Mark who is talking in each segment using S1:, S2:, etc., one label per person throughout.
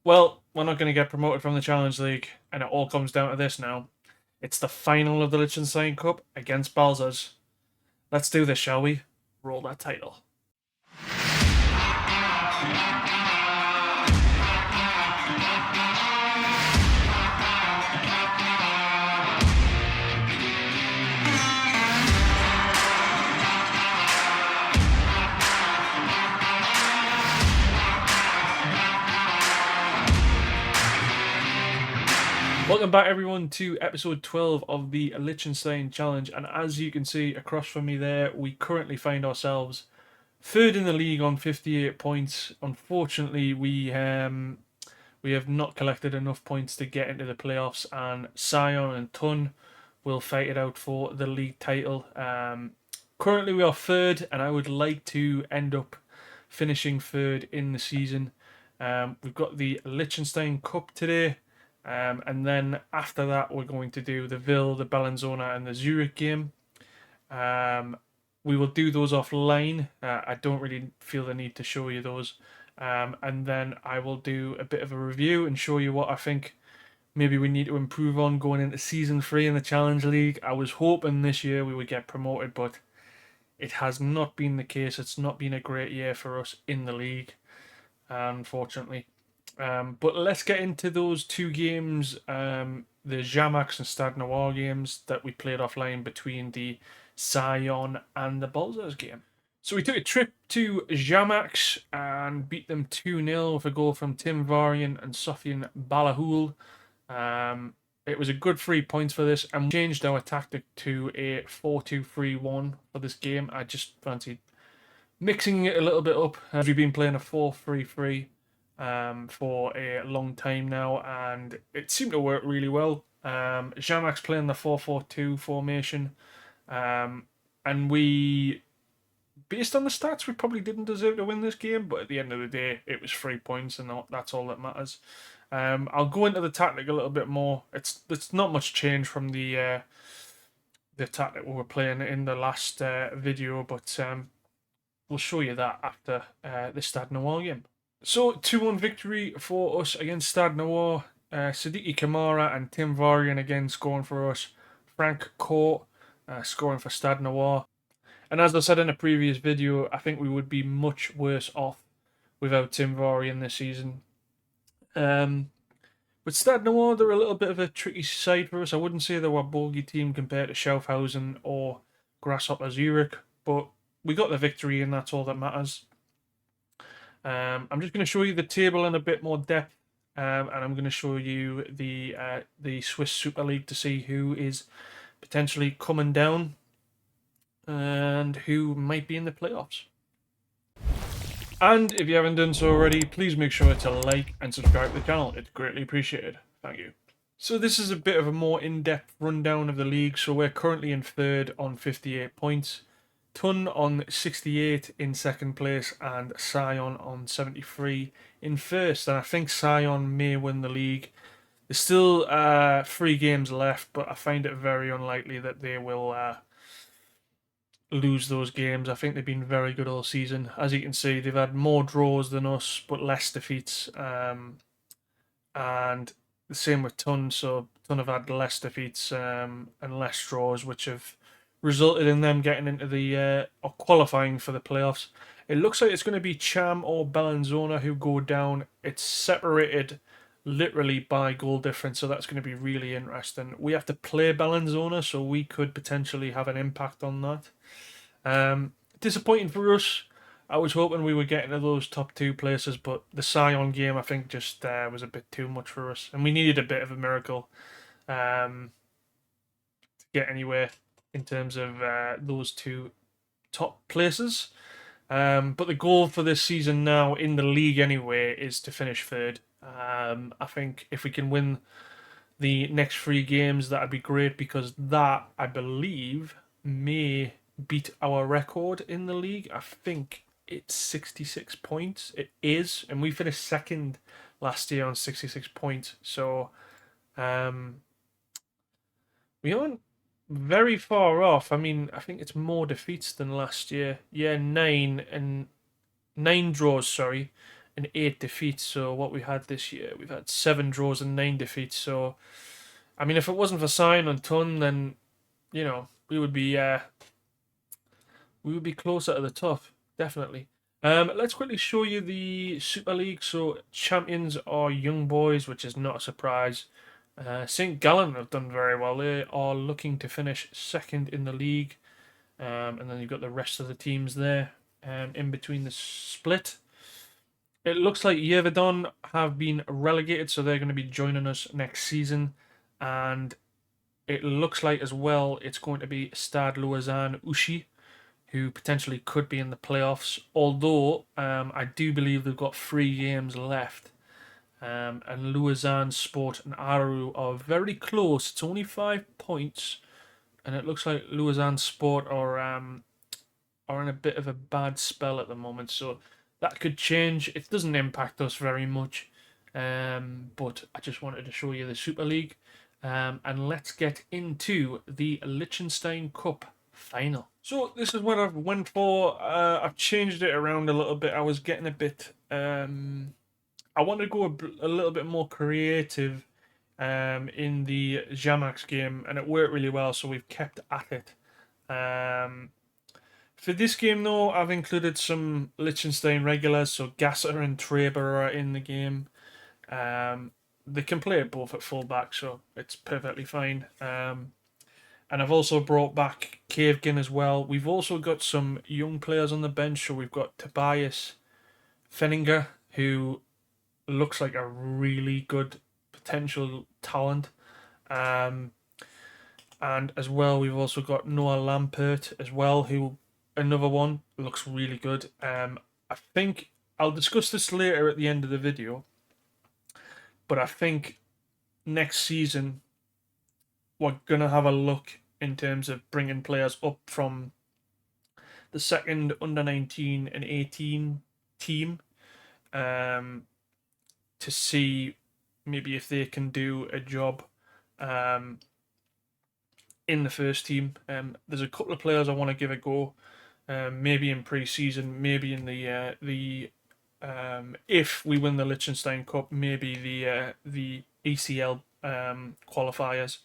S1: Well, we're not going to get promoted from the Challenge League, and it all comes down to this now. It's the final of the Liechtenstein Cup against Balzers. Let's do this, shall we? Roll that title. Welcome back, everyone, to episode 12 of the Liechtenstein Challenge. And as you can see across from me there, we currently find ourselves third in the league on 58 points. Unfortunately, we have not collected enough points to get into the playoffs, and Sion and Thun will fight it out for the league title. Currently, we are third, and I would like to end up finishing third in the season. We've got the Liechtenstein Cup today. And then after that, we're going to do the Ville, the Bellinzona, and the Zurich game. We will do those offline. I don't really feel the need to show you those. And then I will do a bit of a review and show you what I think maybe we need to improve on going into season 3 in the Challenge League. I was hoping this year we would get promoted, but it has not been the case. It's not been a great year for us in the league, unfortunately. But let's get into those two games, the Jamax and Stade Noir games that we played offline between the Sion and the Balzers game. So we took a trip to Jamax and beat them 2-0 with a goal from Tim Varian and Sofian Balahul. It was a good 3 points for this, and we changed our tactic to a 4-2-3-1 for this game. I just fancied mixing it a little bit up, as we've been playing a 4-3-3 for a long time now, and it seemed to work really well. Jamax playing the 4-4-2 formation, and we, based on the stats, we probably didn't deserve to win this game, but at the end of the day, it was 3 points, and that's all that matters. I'll go into the tactic a little bit more. It's not much change from the tactic we were playing in the last video, but we'll show you that after the Stade Noir game. So, 2-1 victory for us against Stade Noir. Siddiqui Kamara and Tim Varian again scoring for us. Frank Court scoring for Stade Noir. And as I said in a previous video, I think we would be much worse off without Tim Varian this season. But Stade Noir, they're a little bit of a tricky side for us. I wouldn't say they were a bogey team compared to Schaffhausen or Grasshopper Zurich, but we got the victory, and that's all that matters. I'm just going to show you the table in a bit more depth, and I'm going to show you the Swiss Super League to see who is potentially coming down and who might be in the playoffs. And if you haven't done so already, please make sure to like and subscribe to the channel. It's greatly appreciated. Thank you. So this is a bit of a more in-depth rundown of the league. So we're currently in third on 58 points. Thun on 68 in second place, and Sion on 73 in first. And I think Sion may win the league. There's still 3 games left, but I find it very unlikely that they will lose those games. I think they've been very good all season. As you can see, they've had more draws than us, but less defeats. And the same with Thun. So Thun have had less defeats and less draws, which have resulted in them getting into the or qualifying for the playoffs. It looks like it's going to be Cham or Bellinzona who go down. It's separated literally by goal difference, so that's going to be really interesting. We have to play Bellinzona, so we could potentially have an impact on that. Disappointing for us. I was hoping we would get into those top 2 places, but the Sion game I think just was a bit too much for us, and we needed a bit of a miracle to get anywhere in terms of those 2 top places. But the goal for this season now in the league anyway is to finish third. I think if we can win the next 3 games, that'd be great, because that, I believe, may beat our record in the league. I think it's 66 points. It is, and we finished second last year on 66 points. So we aren't very far off. I mean, I think it's more defeats than last year. Yeah, 9 draws, sorry, and 8 defeats. So what we had this year, we've had 7 draws and 9 defeats. So I mean, if it wasn't for Sion and Ton, then we would be closer to the top, definitely. Let's quickly show you the Super League. So champions are Young Boys, which is not a surprise. St. Gallen have done very well. They are looking to finish second in the league. And then you've got the rest of the teams there in between the split. It looks like Yeverdon have been relegated, so they're going to be joining us next season. And it looks like as well it's going to be Stade Lausanne Ushi, who potentially could be in the playoffs. Although I do believe they've got 3 games left. And Lausanne Sport and Aru are very close. It's only 5 points. And it looks like Lausanne Sport are in a bit of a bad spell at the moment. So that could change. It doesn't impact us very much. But I just wanted to show you the Super League. And let's get into the Liechtenstein Cup final. So this is what I've went for. I've changed it around a little bit. I was getting a bit... I want to go a little bit more creative in the Jamax game, and it worked really well, so we've kept at it. For this game, though, I've included some Liechtenstein regulars, so Gasser and Traber are in the game. They can play both at fullback, so it's perfectly fine. And I've also brought back Cavegin as well. We've also got some young players on the bench, so we've got Tobias Fenninger, who looks like a really good potential talent. And as well, we've also got Noah Lampert as well, who another one looks really good. I think I'll discuss this later at the end of the video, but I think next season we're gonna have a look in terms of bringing players up from the second under 19 and 18 team to see maybe if they can do a job in the first team. There's a couple of players I want to give a go. Maybe in pre-season, maybe in the if we win the Liechtenstein Cup, maybe the ECL qualifiers.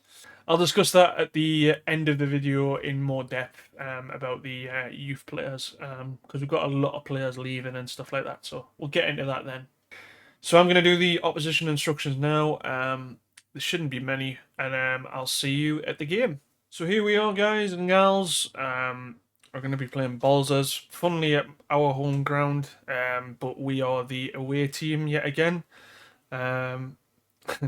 S1: I'll discuss that at the end of the video in more depth about the youth players because we've got a lot of players leaving and stuff like that. So we'll get into that then. So I'm going to do the opposition instructions now. There shouldn't be many, and I'll see you at the game. So here we are, guys and gals. We're going to be playing Balzers, funnily at our home ground, but we are the away team yet again. And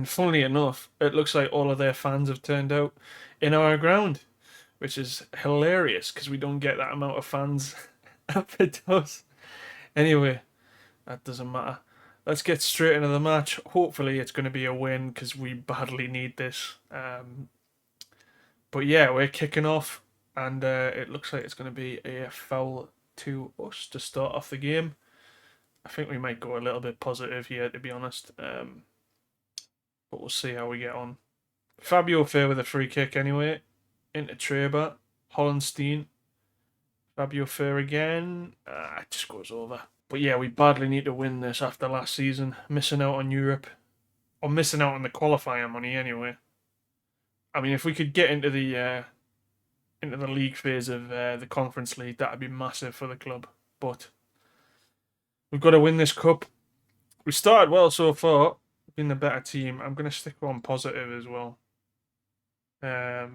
S1: funnily enough, it looks like all of their fans have turned out in our ground, which is hilarious because we don't get that amount of fans at Vaduz. Anyway, that doesn't matter. Let's get straight into the match. Hopefully it's going to be a win because we badly need this. But yeah, we're kicking off, and it looks like it's going to be a foul to us to start off the game. I think we might go a little bit positive here, to be honest. But we'll see how we get on. Fabio Fair with a free kick anyway. Into Traber. Hollenstein. Fabio Fair again. It just goes over. But yeah, we badly need to win this after last season. Missing out on Europe. Or missing out on the qualifier money anyway. I mean, if we could get into the league phase of the Conference League, that would be massive for the club. But we've got to win this cup. We started well so far, being the better team. I'm going to stick on positive as well. I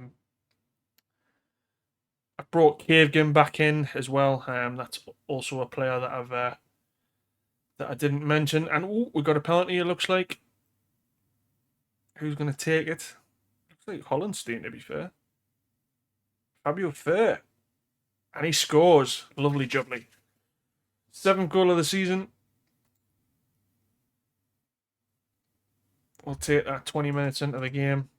S1: brought Cavegin back in as well. That's also a player that I didn't mention. And we got a penalty, it looks like. Who's going to take it? Looks like Hollenstein, to be fair. Fabio Fair. And he scores. Lovely jubbly. 7th goal of the season. We'll take that 20 minutes into the game.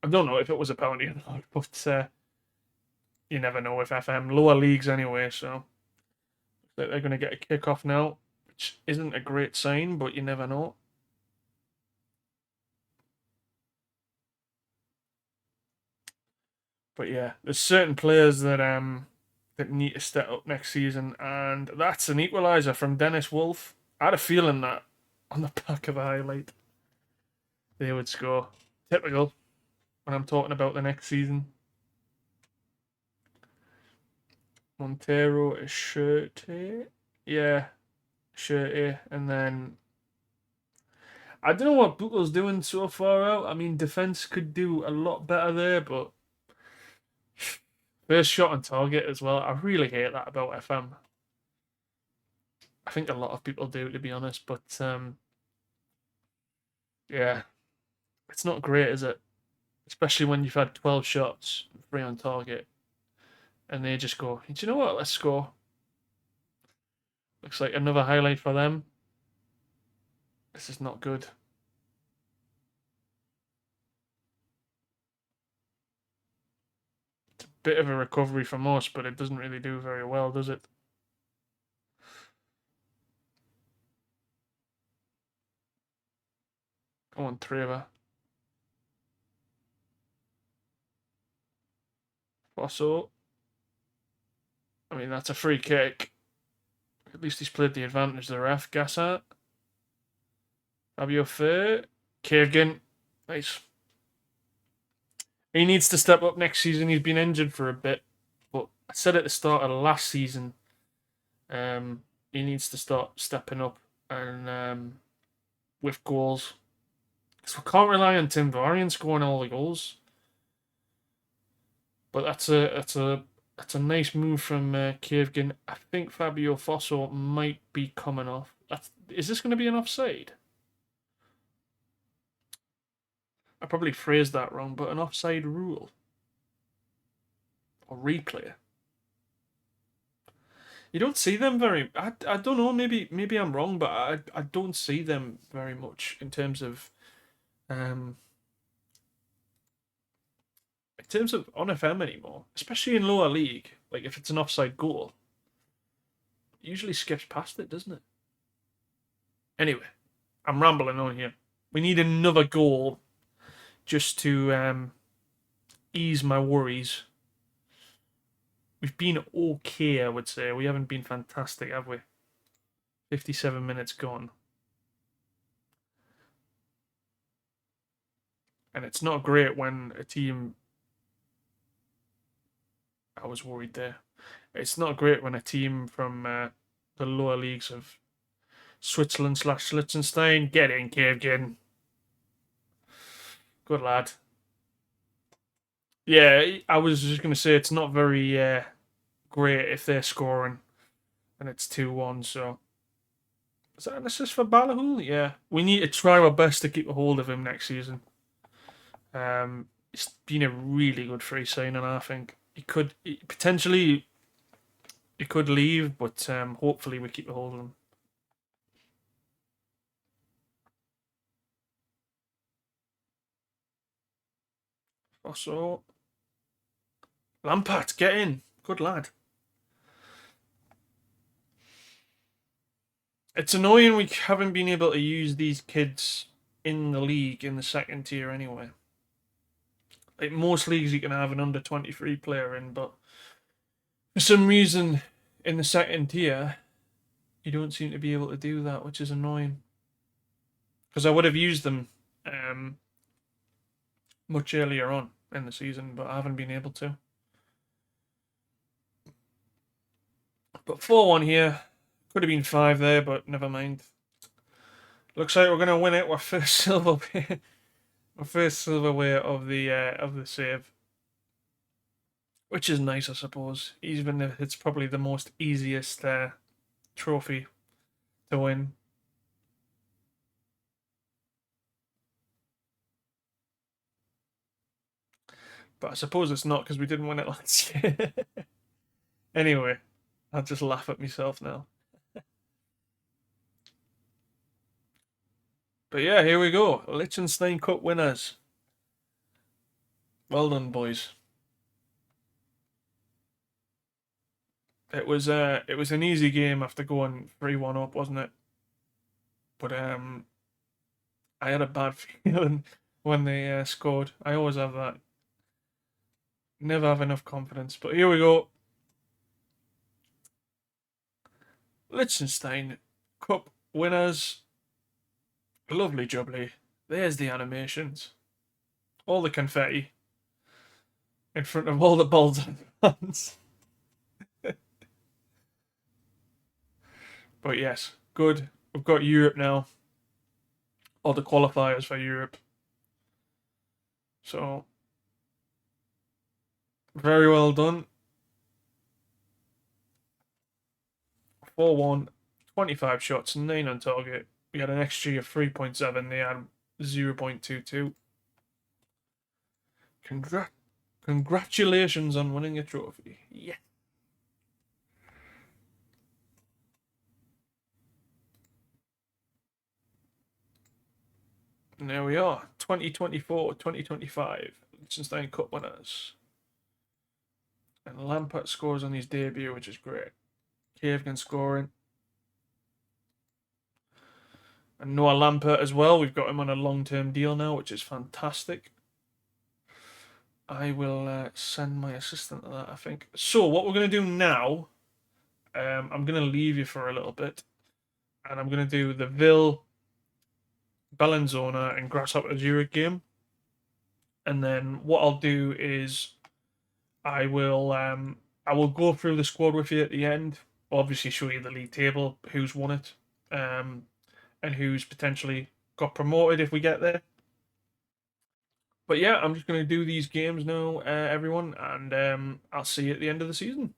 S1: I don't know if it was a penalty or not, but you never know with FM. Lower leagues anyway, so they're going to get a kick-off now, which isn't a great sign, but you never know. But yeah, there's certain players that need to step up next season, and that's an equaliser from Dennis Wolf. I had a feeling that on the back of a highlight they would score. Typical when I'm talking about the next season. Montero is Shirty. Yeah, Shirty. And then I don't know what Buchel's doing so far out. I mean, defense could do a lot better there, but first shot on target as well. I really hate that about FM. I think a lot of people do, to be honest. But yeah, it's not great, is it? Especially when you've had 12 shots, 3 on target, and they just go, do you know what? Let's score. Looks like another highlight for them. This is not good. It's a bit of a recovery from us, but it doesn't really do very well, does it? Come on, Trevor. Fosso. I mean, that's a free kick. At least he's played the advantage of the ref. Gassart. Fabio Fair. Kevgin. Nice. He needs to step up next season. He's been injured for a bit. But I said at the start of last season, he needs to start stepping up and with goals. Because we can't rely on Tim Varian scoring all the goals. But that's a nice move from Kevgin. I think Fabio Fosso might be coming off. Is this going to be an offside? I probably phrased that wrong, but an offside rule or replay. You don't see them very. I don't know. Maybe I'm wrong, but I don't see them very much um in terms of on FM anymore, especially in lower league. Like if it's an offside goal, it usually skips past it, doesn't it? Anyway, I'm rambling on here. We need another goal just to ease my worries. We've been okay, I would say. We haven't been fantastic, have we? 57 minutes gone. And it's not great when a team. I was worried there. It's not great when a team from the lower leagues of Switzerland / Liechtenstein get in, Kevgin. Good lad. Yeah, I was just going to say it's not very great if they're scoring and it's 2-1. So is that an assist for Balahul? Yeah, we need to try our best to keep a hold of him next season. It's been a really good free signing. I think potentially he could leave, but hopefully we keep a hold of him. Also, Lampard, get in. Good lad. It's annoying we haven't been able to use these kids in the league in the second tier anyway. Like most leagues, you can have an under 23 player in, but for some reason in the second tier, you don't seem to be able to do that, which is annoying. Because I would have used them much earlier on in the season, but I haven't been able to. But 4-1 here. Could have been 5 there, but never mind. Looks like we're going to win it. Our first silverware. Our first silverware of the save. Which is nice, I suppose. Even if it's probably the most easiest trophy to win. But I suppose it's not because we didn't win it last year. Anyway, I'll just laugh at myself now. But yeah, here we go. Liechtenstein Cup winners. Well done, boys. It was an easy game after going 3-1 up, wasn't it? But I had a bad feeling when they scored. I always have that. Never have enough confidence. But here we go. Liechtenstein Cup winners. Lovely jubbly. There's the animations. All the confetti in front of all the Balzers fans. But yes, good. We've got Europe now. All the qualifiers for Europe. So, very well done. 4-1, 25 shots, 9 on target. We had an XG of 3.7. They had 0.22. Congratulations on winning a trophy. Yeah. And there we are. 2024-2025 Liechtenstein Cup winners. And Lampert scores on his debut, which is great. Cavegan scoring. And Noah Lampert as well. We've got him on a long-term deal now, which is fantastic. I will send my assistant to that, I think. So what we're going to do now, I'm going to leave you for a little bit. And I'm going to do the Ville, Bellinzona, and Grasshopper Zurich game. And then what I'll do is I will go through the squad with you at the end. Obviously show you the league table, who's won it, and who's potentially got promoted if we get there. But yeah, I'm just going to do these games now, everyone, and I'll see you at the end of the season.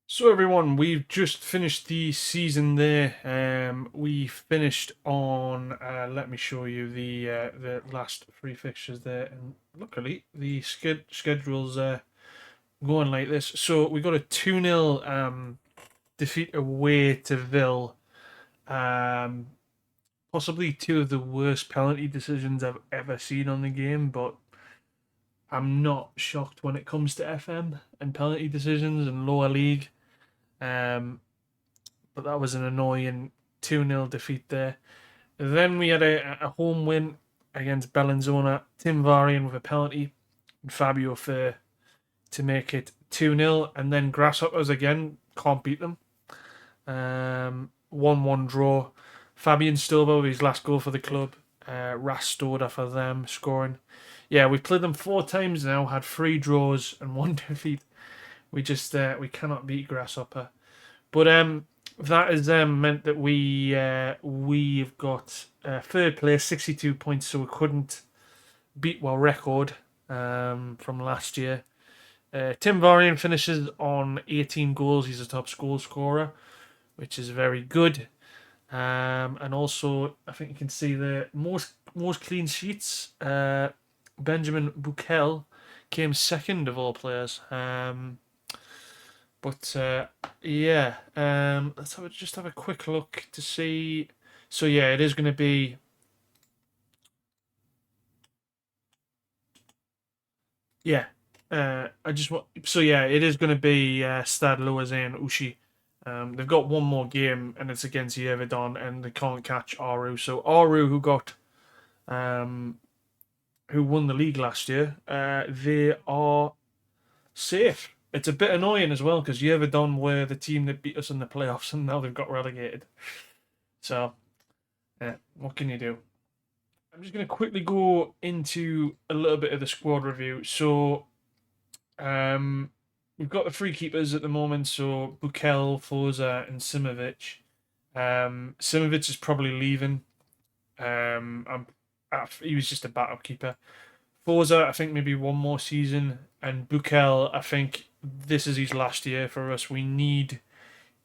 S1: So everyone, we've just finished the season there. We finished on, let me show you the last 3 fixtures there, and luckily the schedule's going like this. So we got a 2-0 defeat away to Ville. Possibly 2 of the worst penalty decisions I've ever seen on the game, but I'm not shocked when it comes to FM and penalty decisions and lower league. But that was an annoying 2-0 defeat there. Then we had a home win against Bellinzona. Tim Varian with a penalty and Fabio Fair to make it 2-0. And then Grasshoppers again, can't beat them. 1-1 draw. Fabian Stilbo with his last goal for the club. Rastoda for them scoring. Yeah, we've played them 4 times now, had 3 draws and 1 defeat. We just we cannot beat Grasshopper. But that has meant that we've got 3rd place, 62 points, so we couldn't beat our record from last year. Tim Varian finishes on 18 goals. He's a top goal scorer, which is very good. And also, I think you can see the most clean sheets. Benjamin Bukel came 2nd of all players. But yeah, let's just have a quick look to see. So yeah, it is going to be. Yeah, I just want. So yeah, it is going to be Stade Lausanne Ushi. They've got one more game, and it's against Yevedon, and they can't catch Aru. So Aru, who won the league last year, they are safe. It's a bit annoying as well because Yevedon were the team that beat us in the playoffs, and now they've got relegated. So, yeah, what can you do? I'm just going to quickly go into a little bit of the squad review. So, we've got the 3 keepers at the moment. So Bukel, Forza, and Simovic. Simovic is probably leaving. He was just a backup keeper. Forza, I think maybe 1 more season, and Bukel, I think this is his last year for us. We need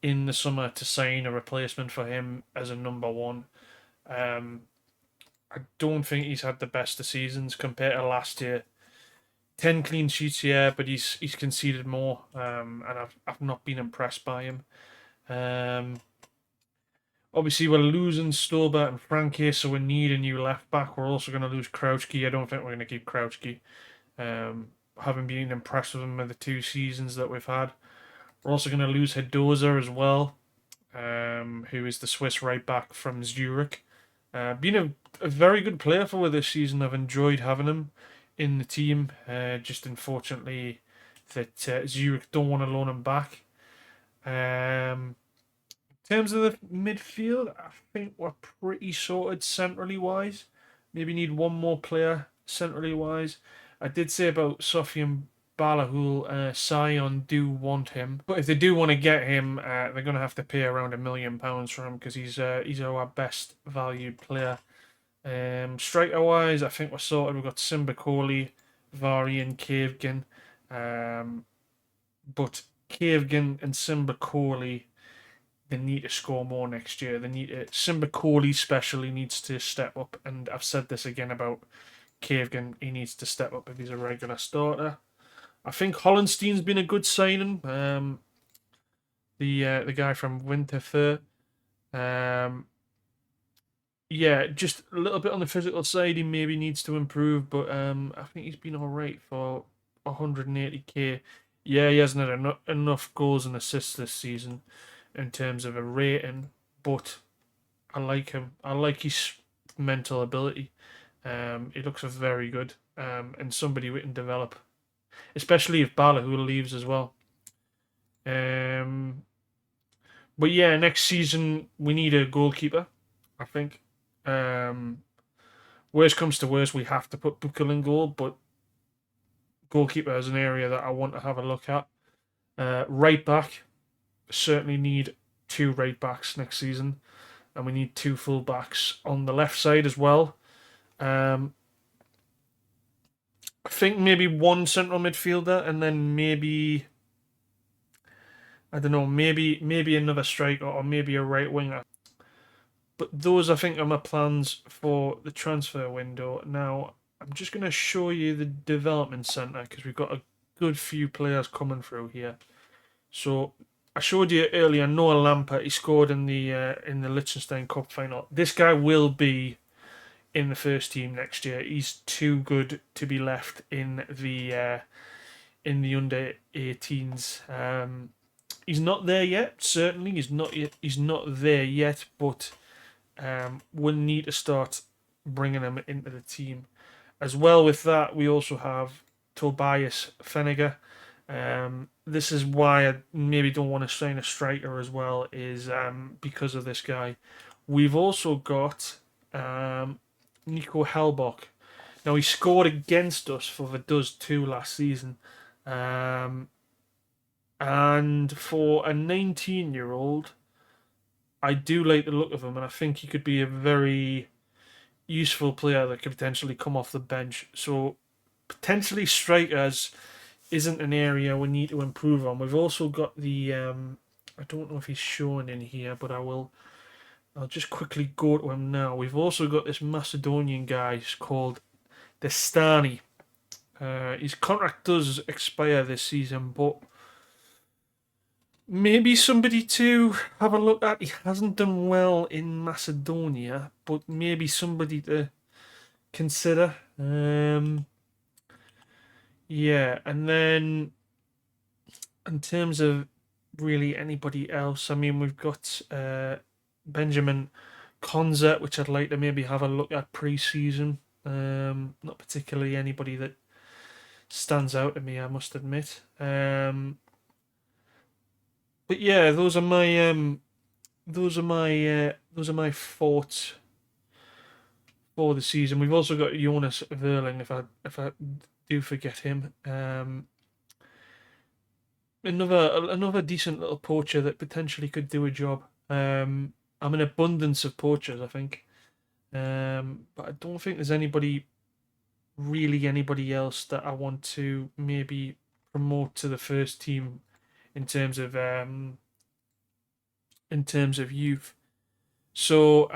S1: in the summer to sign a replacement for him as a number 1. I don't think he's had the best of seasons compared to last year. 10 clean sheets, yeah, but he's conceded more, and I've not been impressed by him. Obviously, we're losing Stober and Frankie, so we need a new left back. We're also going to lose Crouchkey. I don't think we're going to keep Crouchkey. Haven't been impressed with him in the 2 seasons that we've had. We're also going to lose Hedoza as well, who is the Swiss right back from Zurich. Been a very good player for this season. I've enjoyed having him in the team. Just unfortunately that Zurich don't want to loan him back. In terms of the midfield, I think we're pretty sorted centrally wise. Maybe need one more player centrally wise. I did say about Sofian Balahul, Sion do want him, but if they do want to get him, they're going to have to pay around £1 million for him because he's our best valued player. Striker wise, I think we're sorted. We've got Simba Kohli, Vari, and Kavgan. But Kavgan and Simba Kohli, they need to score more next year. They need to, Simba Kohli especially needs to step up, and I've said this again about Kavgan. He needs to step up if he's a regular starter. I think Hollenstein's been a good signing. The guy from Winterthur. Um, yeah, just a little bit on the physical side. He maybe needs to improve, but I think he's been all right for 180k. Yeah, he hasn't had enough goals and assists this season in terms of a rating, but I like him. I like his mental ability. He looks very good, and somebody we can develop, especially if Balahul leaves as well. Um, but yeah, next season we need a goalkeeper. I think. Um, Worst comes to worst, we have to put Bukel in goal, but goalkeeper is an area that I want to have a look at. Right back, certainly need two right backs next season, and we need two full backs on the left side as well. I think maybe one central midfielder, and then maybe I don't know, maybe another striker or maybe a right winger. But those I think are my plans for the transfer window. Now I'm just going to show you the development centre because we've got a good few players coming through here. So I showed you earlier Noah Lampert. He scored in the Liechtenstein Cup final. This guy will be in the first team next year. He's too good to be left in the under 18s. He's not there yet. Certainly, he's not yet. He's not there yet. But we'll need to start bringing him into the team. As well with that, we also have Tobias Feniger. This is why I maybe don't want to sign a striker as well, is because of this guy. We've also got Nico Helbach. Now, he scored against us for Vaduz 2 last season. And for a 19-year-old, I do like the look of him, and I think he could be a very useful player that could potentially come off the bench. So, potentially strikers isn't an area we need to improve on. We've also got the I don't know if he's shown in here, but I'll just quickly go to him now. We've also got this Macedonian guy called Destani. His contract does expire this season, but maybe somebody to have a look at. He hasn't done well in Macedonia, but maybe somebody to consider. Yeah, and then in terms of really anybody else, I mean, we've got Benjamin Konza, which I'd like to maybe have a look at pre-season. Not particularly anybody that stands out to me, I must admit. But yeah, those are my thoughts for the season. We've also got Jonas Verling, if I do forget him. Another decent little poacher that potentially could do a job. I'm an abundance of poachers, I think. But I don't think there's anybody else that I want to maybe promote to the first team in terms of youth. So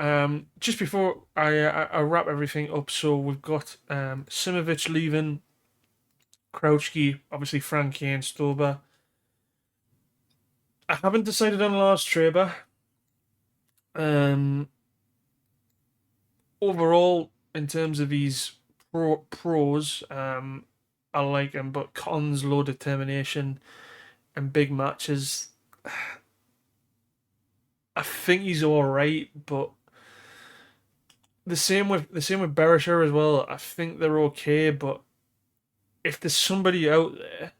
S1: just before I wrap everything up, so we've got Simovic leaving, Krautsky, obviously Frankie and Stober. I haven't decided on Lars Traber. Overall, in terms of his pros, I like him, but cons, low determination and big matches. I think he's all right, but the same with Berisher as well. I think they're okay, but if there's somebody out there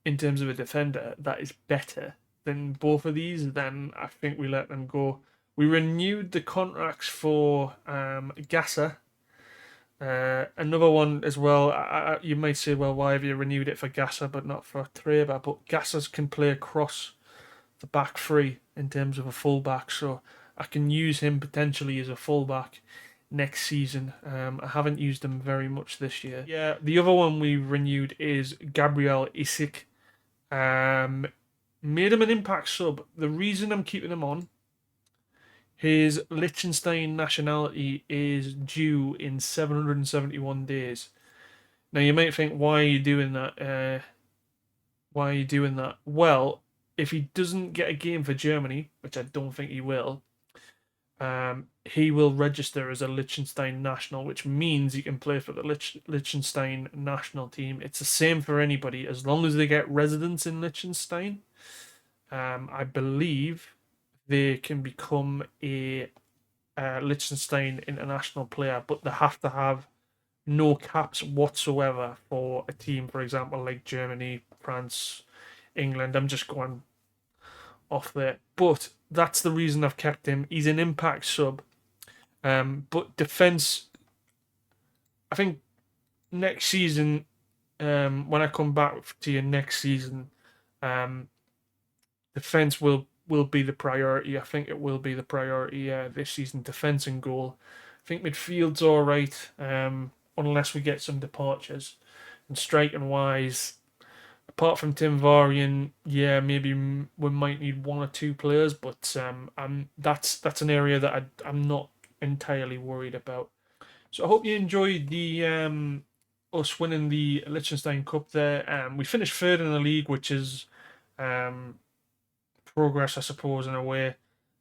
S1: in terms of a defender that is better, than both of these, then I think we let them go. We renewed the contracts for Gasser. Another one as well. You might say, well, why have you renewed it for Gasser but not for Traber? But Gassers can play across the back three in terms of a fullback, so I can use him potentially as a fullback next season. I haven't used him very much this year. Yeah, the other one we renewed is Gabriel Isik. Made him an impact sub. The reason I'm keeping him on, his Liechtenstein nationality is due in 771 days. Now you might think, why are you doing that? Why are you doing that? Well, if he doesn't get a game for Germany, which I don't think he will, he will register as a Liechtenstein national, which means he can play for the Liechtenstein national team. It's the same for anybody as long as they get residence in Liechtenstein. I believe they can become a Liechtenstein international player, but they have to have no caps whatsoever for a team, for example, like Germany, France, England. I'm just going off there. But that's the reason I've kept him. He's an impact sub. But defence, I think next season, when I come back to you next season, defence will be the priority. I think it will be the priority this season. Defence and goal. I think midfield's all right, unless we get some departures. And striking wise, apart from Tim Varian, yeah, maybe we might need one or two players, but that's an area that I'm not entirely worried about. So I hope you enjoyed the us winning the Liechtenstein Cup there. We finished third in the league, which is progress, I suppose, in a way.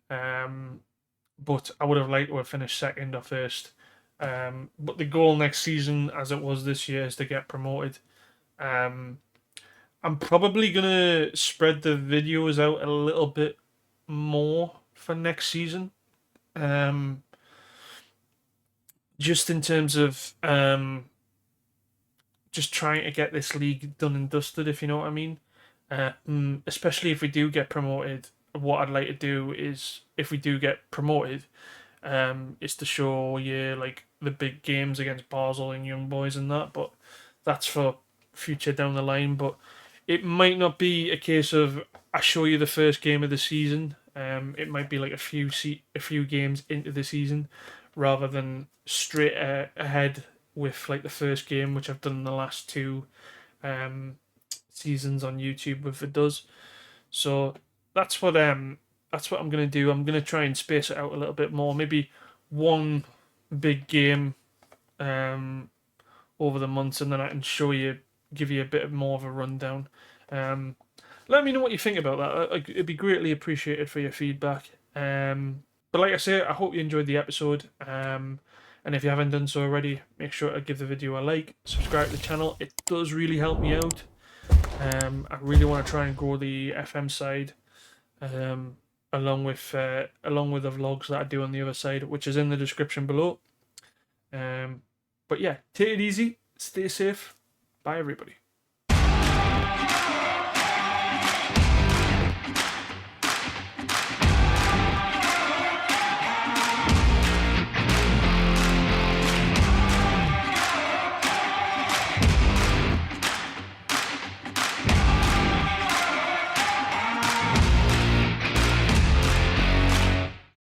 S1: But I would have liked to have finished second or first. But the goal next season, as it was this year, is to get promoted. I'm probably gonna spread the videos out a little bit more for next season. Just in terms of just trying to get this league done and dusted, if you know what I mean. Especially if we do get promoted, what I'd like to do is, if we do get promoted, is to show you like the big games against Basel and Young Boys and that. But that's for future down the line. But it might not be a case of I show you the first game of the season. It might be like a few games into the season, rather than straight ahead with like the first game, which I've done in the last two seasons on YouTube with Vaduz. So that's what I'm gonna do. I'm gonna try and space it out a little bit more. Maybe one big game over the months, and then I can give you a bit more of a rundown. Let me know what you think about that. It'd be greatly appreciated for your feedback. But like I say, I hope you enjoyed the episode. And if you haven't done so already, make sure to give the video a like, subscribe to the channel. It does really help me out. I really want to try and grow the FM side, along with the vlogs that I do on the other side, which is in the description below. But yeah, take it easy, stay safe. Bye, everybody.